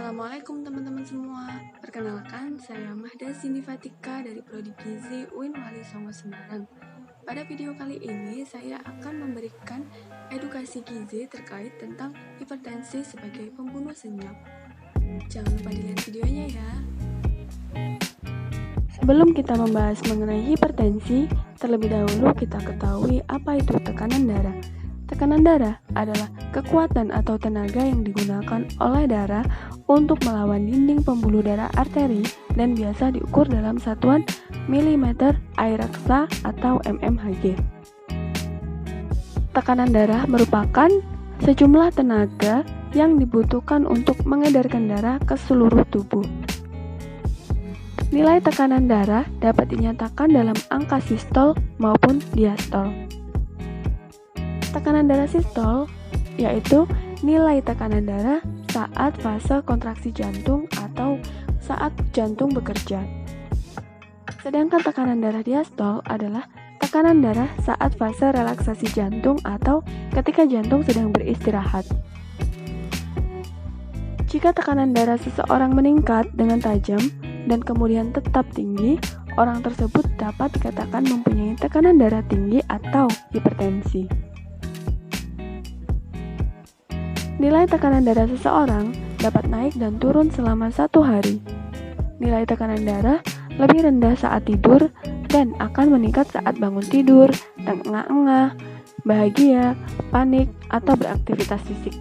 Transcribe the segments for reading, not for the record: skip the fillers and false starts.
Assalamualaikum teman-teman semua. Perkenalkan, saya Mahda Cindy Fatika dari Prodi Gizi UIN Wali Songo Semarang. Pada video kali ini, saya akan memberikan edukasi gizi terkait tentang hipertensi sebagai pembunuh senyap. Jangan lupa dilihat videonya ya. Sebelum kita membahas mengenai hipertensi, terlebih dahulu kita ketahui apa itu tekanan darah. Tekanan darah adalah kekuatan atau tenaga yang digunakan oleh darah untuk melawan dinding pembuluh darah arteri dan biasa diukur dalam satuan milimeter air raksa atau mmHg. Tekanan darah merupakan sejumlah tenaga yang dibutuhkan untuk mengedarkan darah ke seluruh tubuh. Nilai tekanan darah dapat dinyatakan dalam angka sistol maupun diastol. Tekanan darah sistol yaitu nilai tekanan darah saat fase kontraksi jantung atau saat jantung bekerja. Sedangkan tekanan darah diastol adalah tekanan darah saat fase relaksasi jantung atau ketika jantung sedang beristirahat. Jika tekanan darah seseorang meningkat dengan tajam dan kemudian tetap tinggi, orang tersebut dapat dikatakan mempunyai tekanan darah tinggi atau hipertensi. Nilai tekanan darah seseorang dapat naik dan turun selama 1 hari. Nilai tekanan darah lebih rendah saat tidur dan akan meningkat saat bangun tidur, terengah-engah, bahagia, panik, atau beraktivitas fisik.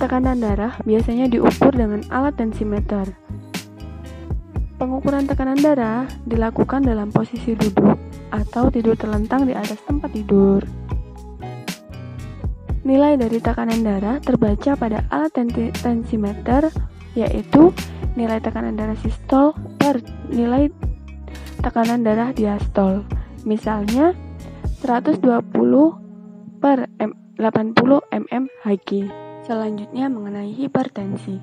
Tekanan darah biasanya diukur dengan alat tensimeter. Pengukuran tekanan darah dilakukan dalam posisi duduk atau tidur terlentang di atas tempat tidur. Nilai dari tekanan darah terbaca pada alat tensimeter, yaitu nilai tekanan darah sistol per nilai tekanan darah diastol. Misalnya 120 per 80 mmHg. Selanjutnya mengenai hipertensi.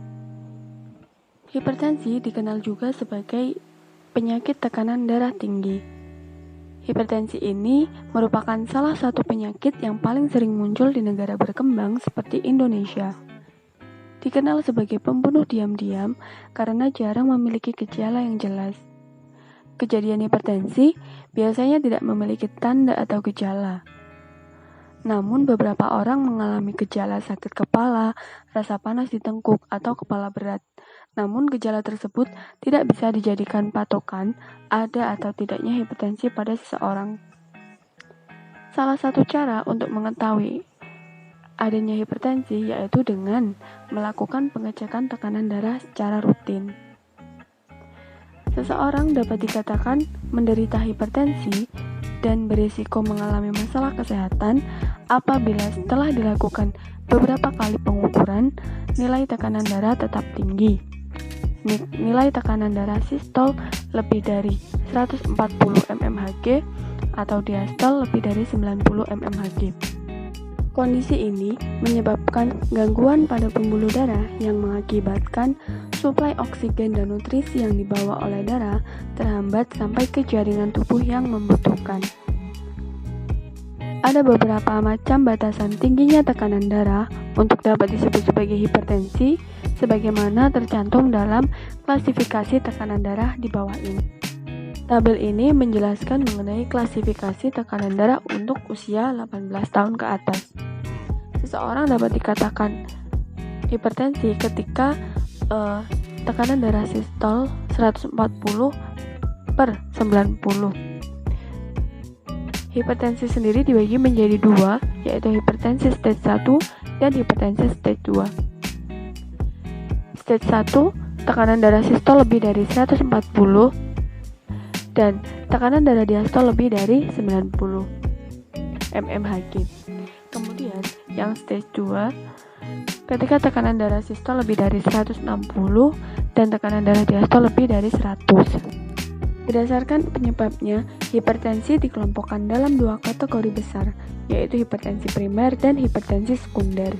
Hipertensi dikenal juga sebagai penyakit tekanan darah tinggi. Hipertensi ini merupakan salah satu penyakit yang paling sering muncul di negara berkembang seperti Indonesia. Dikenal sebagai pembunuh diam-diam karena jarang memiliki gejala yang jelas. Kejadian hipertensi biasanya tidak memiliki tanda atau gejala. Namun beberapa orang mengalami gejala sakit kepala, rasa panas di tengkuk, atau kepala berat. Namun gejala tersebut tidak bisa dijadikan patokan ada atau tidaknya hipertensi pada seseorang. Salah satu cara untuk mengetahui adanya hipertensi yaitu dengan melakukan pengecekan tekanan darah secara rutin. Seseorang dapat dikatakan menderita hipertensi dan berisiko mengalami masalah kesehatan apabila setelah dilakukan beberapa kali pengukuran, nilai tekanan darah tetap tinggi. Nilai tekanan darah sistol lebih dari 140 mmHg atau diastol lebih dari 90 mmHg. Kondisi ini menyebabkan gangguan pada pembuluh darah yang mengakibatkan suplai oksigen dan nutrisi yang dibawa oleh darah terhambat sampai ke jaringan tubuh yang membutuhkan. Ada beberapa macam batasan tingginya tekanan darah untuk dapat disebut sebagai hipertensi, sebagaimana tercantum dalam klasifikasi tekanan darah di bawah ini. Tabel ini menjelaskan mengenai klasifikasi tekanan darah untuk usia 18 tahun ke atas. Seseorang dapat dikatakan hipertensi ketika tekanan darah sistol 140 per 90. Hipertensi sendiri dibagi menjadi 2, yaitu hipertensi stage 1 dan hipertensi stage 2. Stage 1, tekanan darah sistol lebih dari 140 dan tekanan darah diastol lebih dari 90 mmHg. Kemudian yang stage 2, ketika tekanan darah sistol lebih dari 160 dan tekanan darah diastol lebih dari 100. Berdasarkan penyebabnya, hipertensi dikelompokkan dalam 2 kategori besar, yaitu hipertensi primer dan hipertensi sekunder.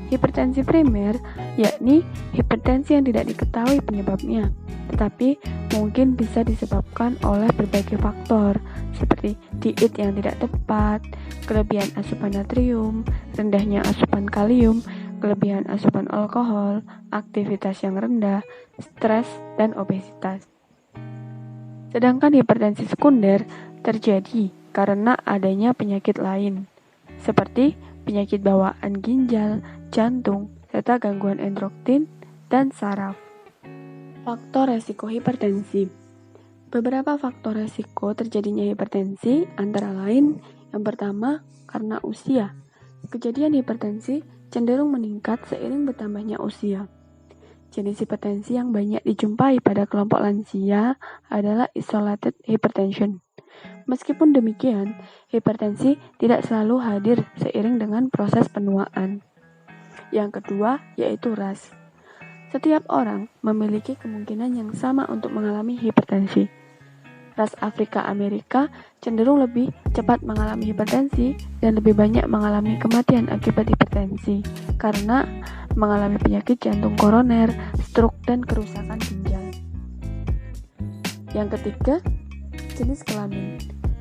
Hipertensi primer yakni hipertensi yang tidak diketahui penyebabnya, tetapi mungkin bisa disebabkan oleh berbagai faktor, seperti diet yang tidak tepat, kelebihan asupan natrium, rendahnya asupan kalium, kelebihan asupan alkohol, aktivitas yang rendah, stres, dan obesitas. Sedangkan hipertensi sekunder terjadi karena adanya penyakit lain, seperti penyakit bawaan ginjal, jantung, serta gangguan endokrin dan saraf. Faktor resiko hipertensi. Beberapa faktor resiko terjadinya hipertensi antara lain yang pertama, karena usia. Kejadian hipertensi cenderung meningkat seiring bertambahnya usia. Jenis hipertensi yang banyak dijumpai pada kelompok lansia adalah isolated hypertension. Meskipun demikian, hipertensi tidak selalu hadir seiring dengan proses penuaan. Yang kedua, yaitu ras. Setiap orang memiliki kemungkinan yang sama untuk mengalami hipertensi. Ras Afrika Amerika cenderung lebih cepat mengalami hipertensi dan lebih banyak mengalami kematian akibat hipertensi karena mengalami penyakit jantung koroner, stroke, dan kerusakan ginjal. Yang ketiga, jenis kelamin.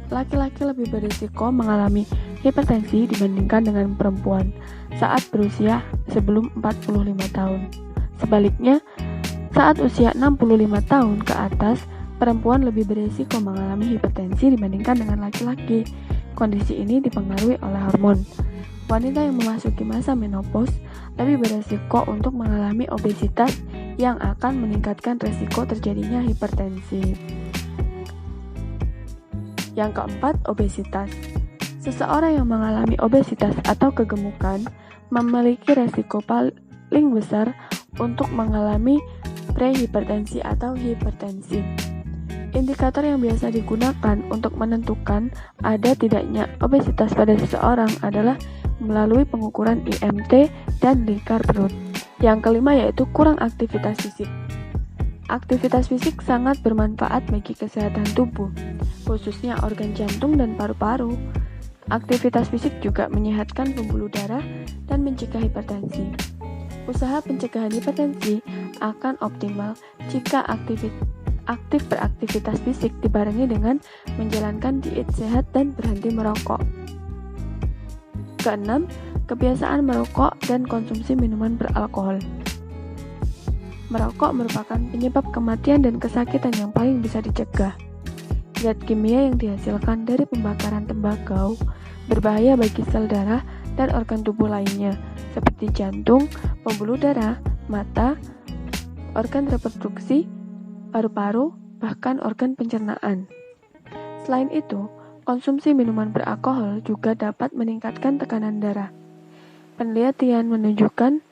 Laki-laki lebih berisiko mengalami hipertensi dibandingkan dengan perempuan saat berusia sebelum 45 tahun. Sebaliknya, saat usia 65 tahun ke atas, perempuan lebih berisiko mengalami hipertensi dibandingkan dengan laki-laki. Kondisi ini dipengaruhi oleh hormon. Wanita yang memasuki masa menopause lebih berisiko untuk mengalami obesitas yang akan meningkatkan risiko terjadinya hipertensi. Yang keempat, obesitas. Seseorang yang mengalami obesitas atau kegemukan memiliki risiko paling besar untuk mengalami prehipertensi atau hipertensi. Indikator yang biasa digunakan untuk menentukan ada tidaknya obesitas pada seseorang adalah melalui pengukuran IMT dan lingkar perut. Yang kelima yaitu kurang aktivitas fisik. Aktivitas fisik sangat bermanfaat bagi kesehatan tubuh, khususnya organ jantung dan paru-paru. Aktivitas fisik juga menyehatkan pembuluh darah dan mencegah hipertensi. Usaha pencegahan hipertensi akan optimal jika aktif beraktivitas fisik dibarengi dengan menjalankan diet sehat dan berhenti merokok. Keenam, kebiasaan merokok dan konsumsi minuman beralkohol. Merokok merupakan penyebab kematian dan kesakitan yang paling bisa dicegah. Zat kimia yang dihasilkan dari pembakaran tembakau berbahaya bagi sel darah dan organ tubuh lainnya, seperti jantung, pembuluh darah, mata, organ reproduksi, paru-paru, bahkan organ pencernaan. Selain itu, konsumsi minuman beralkohol juga dapat meningkatkan tekanan darah. Penelitian menunjukkan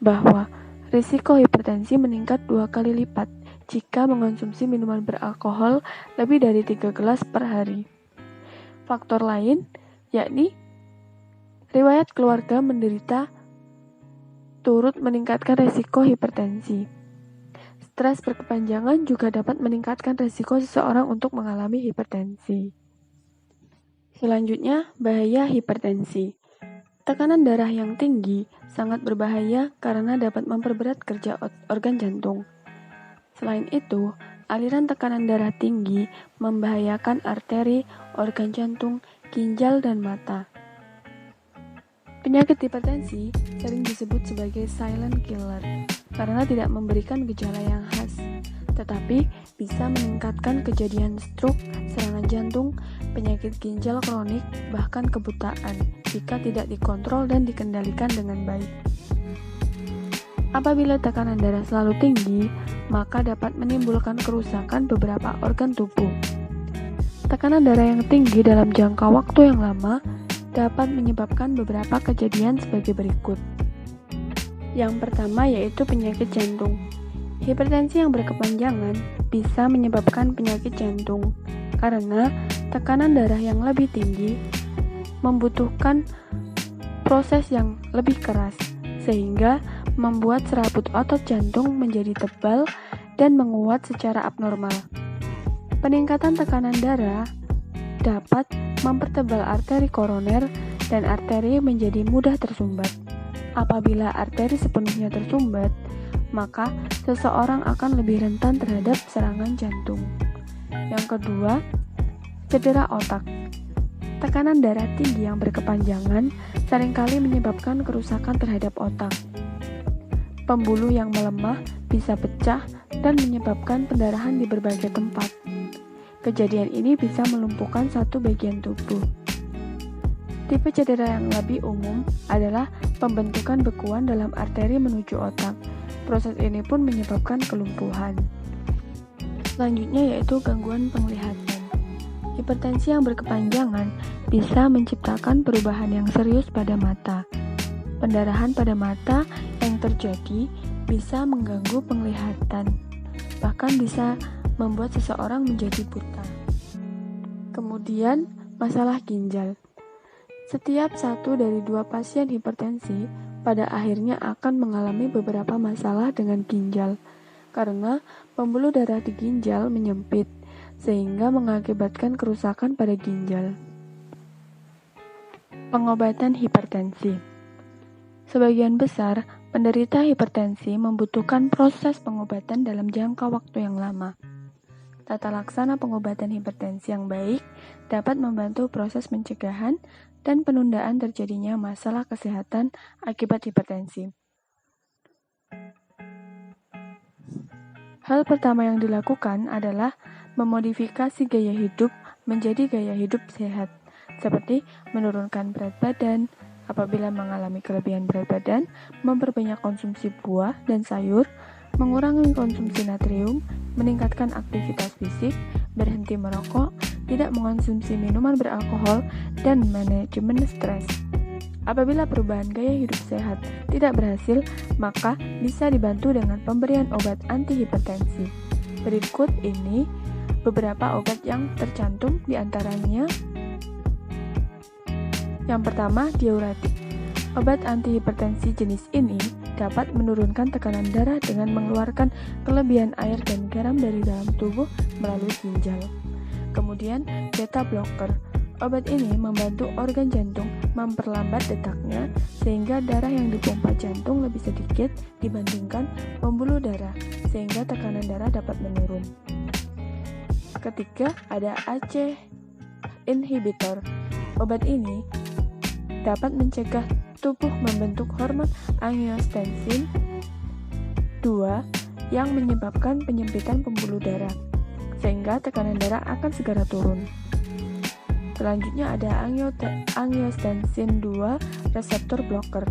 bahwa risiko hipertensi meningkat 2 kali lipat jika mengonsumsi minuman beralkohol lebih dari 3 gelas per hari. Faktor lain, yakni riwayat keluarga menderita turut meningkatkan risiko hipertensi. Stres berkepanjangan juga dapat meningkatkan risiko seseorang untuk mengalami hipertensi. Selanjutnya, bahaya hipertensi. Tekanan darah yang tinggi sangat berbahaya karena dapat memperberat kerja organ jantung. Selain itu, aliran tekanan darah tinggi membahayakan arteri, organ jantung, ginjal, dan mata. Penyakit hipertensi sering disebut sebagai silent killer karena tidak memberikan gejala yang khas, tetapi bisa meningkatkan kejadian stroke, serangan jantung, penyakit ginjal kronik, bahkan kebutaan jika tidak dikontrol dan dikendalikan dengan baik. Apabila tekanan darah selalu tinggi, maka dapat menimbulkan kerusakan beberapa organ tubuh. Tekanan darah yang tinggi dalam jangka waktu yang lama dapat menyebabkan beberapa kejadian sebagai berikut. Yang pertama yaitu penyakit jantung. Hipertensi yang berkepanjangan bisa menyebabkan penyakit jantung karena tekanan darah yang lebih tinggi membutuhkan proses yang lebih keras sehingga membuat serabut otot jantung menjadi tebal dan menguat secara abnormal. Peningkatan tekanan darah dapat mempertebal arteri koroner dan arteri menjadi mudah tersumbat. Apabila arteri sepenuhnya tersumbat, maka seseorang akan lebih rentan terhadap serangan jantung. Yang kedua, cedera otak. Tekanan darah tinggi yang berkepanjangan seringkali menyebabkan kerusakan terhadap otak. Pembuluh yang melemah bisa pecah dan menyebabkan pendarahan di berbagai tempat. Kejadian ini bisa melumpuhkan satu bagian tubuh. Tipe cedera yang lebih umum adalah pembentukan bekuan dalam arteri menuju otak. Proses ini pun menyebabkan kelumpuhan. Selanjutnya yaitu gangguan penglihatan. Hipertensi yang berkepanjangan bisa menciptakan perubahan yang serius pada mata. Pendarahan pada mata yang terjadi bisa mengganggu penglihatan, bahkan bisa membuat seseorang menjadi buta. Kemudian, masalah ginjal. Setiap 1 dari 2 pasien hipertensi pada akhirnya akan mengalami beberapa masalah dengan ginjal, karena pembuluh darah di ginjal menyempit, sehingga mengakibatkan kerusakan pada ginjal. Pengobatan hipertensi. Sebagian besar penderita hipertensi membutuhkan proses pengobatan dalam jangka waktu yang lama. Tata laksana pengobatan hipertensi yang baik dapat membantu proses pencegahan dan penundaan terjadinya masalah kesehatan akibat hipertensi. Hal pertama yang dilakukan adalah memodifikasi gaya hidup menjadi gaya hidup sehat, seperti menurunkan berat badan. Apabila mengalami kelebihan berat badan, memperbanyak konsumsi buah dan sayur, mengurangi konsumsi natrium, meningkatkan aktivitas fisik, berhenti merokok, tidak mengonsumsi minuman beralkohol, dan manajemen stres. Apabila perubahan gaya hidup sehat tidak berhasil, maka bisa dibantu dengan pemberian obat antihipertensi. Berikut ini beberapa obat yang tercantum, di antaranya yang pertama, diuretik. Obat antihipertensi jenis ini dapat menurunkan tekanan darah dengan mengeluarkan kelebihan air dan garam dari dalam tubuh melalui ginjal. Kemudian, beta blocker. Obat ini membantu organ jantung memperlambat detaknya sehingga darah yang dipompa jantung lebih sedikit dibandingkan pembuluh darah, sehingga tekanan darah dapat menurun. Ketiga, ada ACE inhibitor. Obat ini dapat mencegah tubuh membentuk hormon angiotensin 2 yang menyebabkan penyempitan pembuluh darah, sehingga tekanan darah akan segera turun. Selanjutnya ada angiotensin 2 reseptor blocker.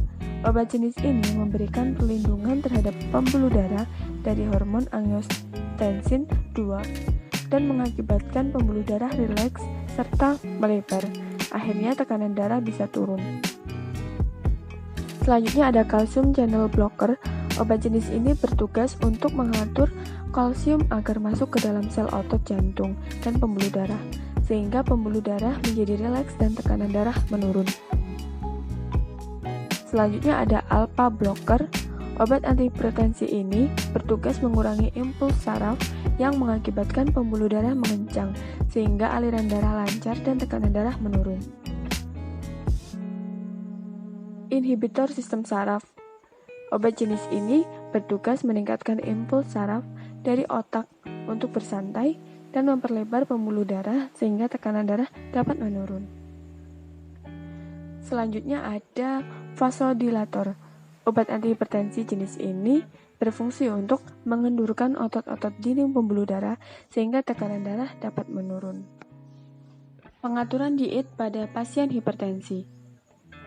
Obat jenis ini memberikan perlindungan terhadap pembuluh darah dari hormon angiotensin 2 dan mengakibatkan pembuluh darah rileks serta melebar. Akhirnya tekanan darah bisa turun. Selanjutnya ada calcium channel blocker. Obat jenis ini bertugas untuk mengatur kalsium agar masuk ke dalam sel otot jantung dan pembuluh darah, sehingga pembuluh darah menjadi rileks dan tekanan darah menurun. Selanjutnya ada alpha blocker. Obat antihipertensi ini bertugas mengurangi impuls saraf yang mengakibatkan pembuluh darah mengencang, sehingga aliran darah lancar dan tekanan darah menurun. Inhibitor sistem saraf. Obat jenis ini bertugas meningkatkan impuls saraf dari otak untuk bersantai dan memperlebar pembuluh darah sehingga tekanan darah dapat menurun. Selanjutnya ada vasodilator. Obat antihipertensi jenis ini berfungsi untuk mengendurkan otot-otot dinding pembuluh darah sehingga tekanan darah dapat menurun. Pengaturan diet pada pasien hipertensi.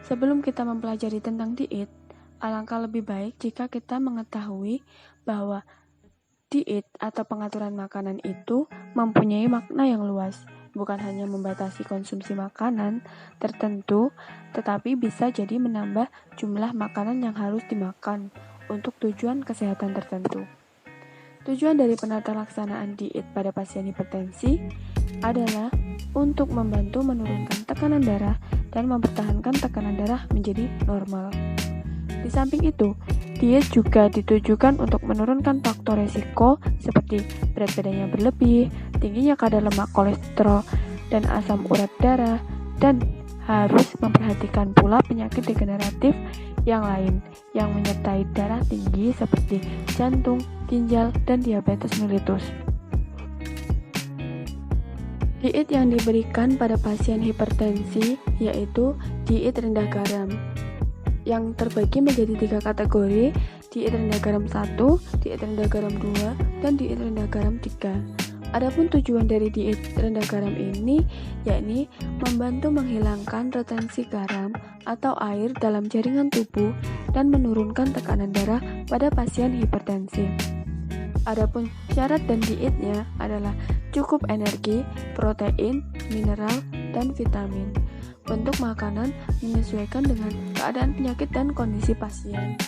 Sebelum kita mempelajari tentang diet, alangkah lebih baik jika kita mengetahui bahwa diet atau pengaturan makanan itu mempunyai makna yang luas, bukan hanya membatasi konsumsi makanan tertentu, tetapi bisa jadi menambah jumlah makanan yang harus dimakan untuk tujuan kesehatan tertentu. Tujuan dari penata laksanaan diet pada pasien hipertensi adalah untuk membantu menurunkan tekanan darah dan mempertahankan tekanan darah menjadi normal. Di samping itu, diet juga ditujukan untuk menurunkan faktor resiko seperti berat badan yang berlebih, tingginya kadar lemak kolesterol, dan asam urat darah, dan harus memperhatikan pula penyakit degeneratif yang lain yang menyertai darah tinggi seperti jantung, ginjal, dan diabetes mellitus. Diet yang diberikan pada pasien hipertensi yaitu diet rendah garam, yang terbagi menjadi 3 kategori: diet rendah garam 1, diet rendah garam 2, dan diet rendah garam 3. Adapun tujuan dari diet rendah garam ini yakni membantu menghilangkan retensi garam atau air dalam jaringan tubuh dan menurunkan tekanan darah pada pasien hipertensi. Adapun syarat dan dietnya adalah cukup energi, protein, mineral, dan vitamin. Bentuk makanan menyesuaikan dengan keadaan penyakit dan kondisi pasien.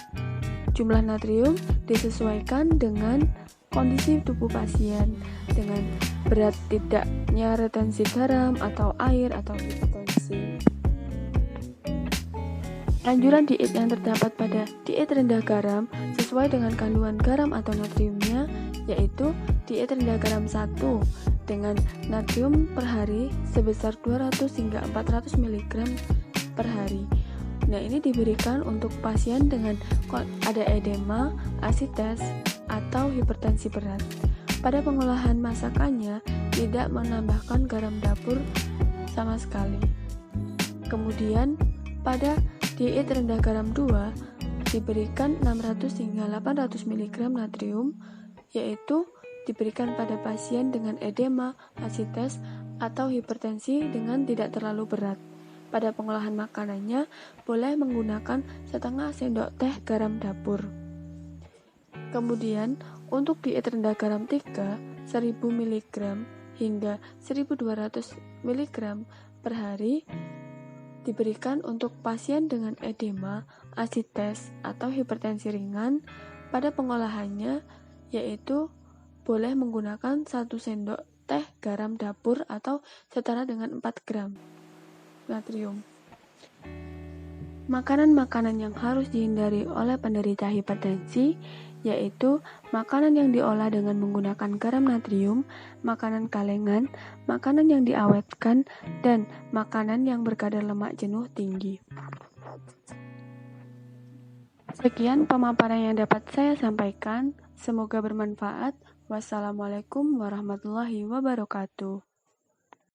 Jumlah natrium disesuaikan dengan kondisi tubuh pasien, dengan berat tidaknya retensi garam atau air atau hipertensi. Anjuran diet yang terdapat pada diet rendah garam sesuai dengan kandungan garam atau natriumnya yaitu diet rendah garam 1 dengan natrium per hari sebesar 200 hingga 400 mg per hari. Nah, ini diberikan untuk pasien dengan ada edema, asites, atau hipertensi berat. Pada pengolahan masakannya tidak menambahkan garam dapur sama sekali. Kemudian pada diet rendah garam 2 diberikan 600 hingga 800 mg natrium, yaitu diberikan pada pasien dengan edema, asites, atau hipertensi dengan tidak terlalu berat. Pada pengolahan makanannya boleh menggunakan setengah sendok teh garam dapur. Kemudian untuk diet rendah garam 3, 1000 mg hingga 1200 mg per hari diberikan untuk pasien dengan edema, asites, atau hipertensi ringan. Pada pengolahannya yaitu boleh menggunakan 1 sendok teh garam dapur atau setara dengan 4 gram natrium. Makanan-makanan yang harus dihindari oleh penderita hipertensi yaitu makanan yang diolah dengan menggunakan garam natrium, makanan kalengan, makanan yang diawetkan, dan makanan yang berkadar lemak jenuh tinggi. Sekian pemaparan yang dapat saya sampaikan. Semoga bermanfaat. Wassalamualaikum warahmatullahi wabarakatuh.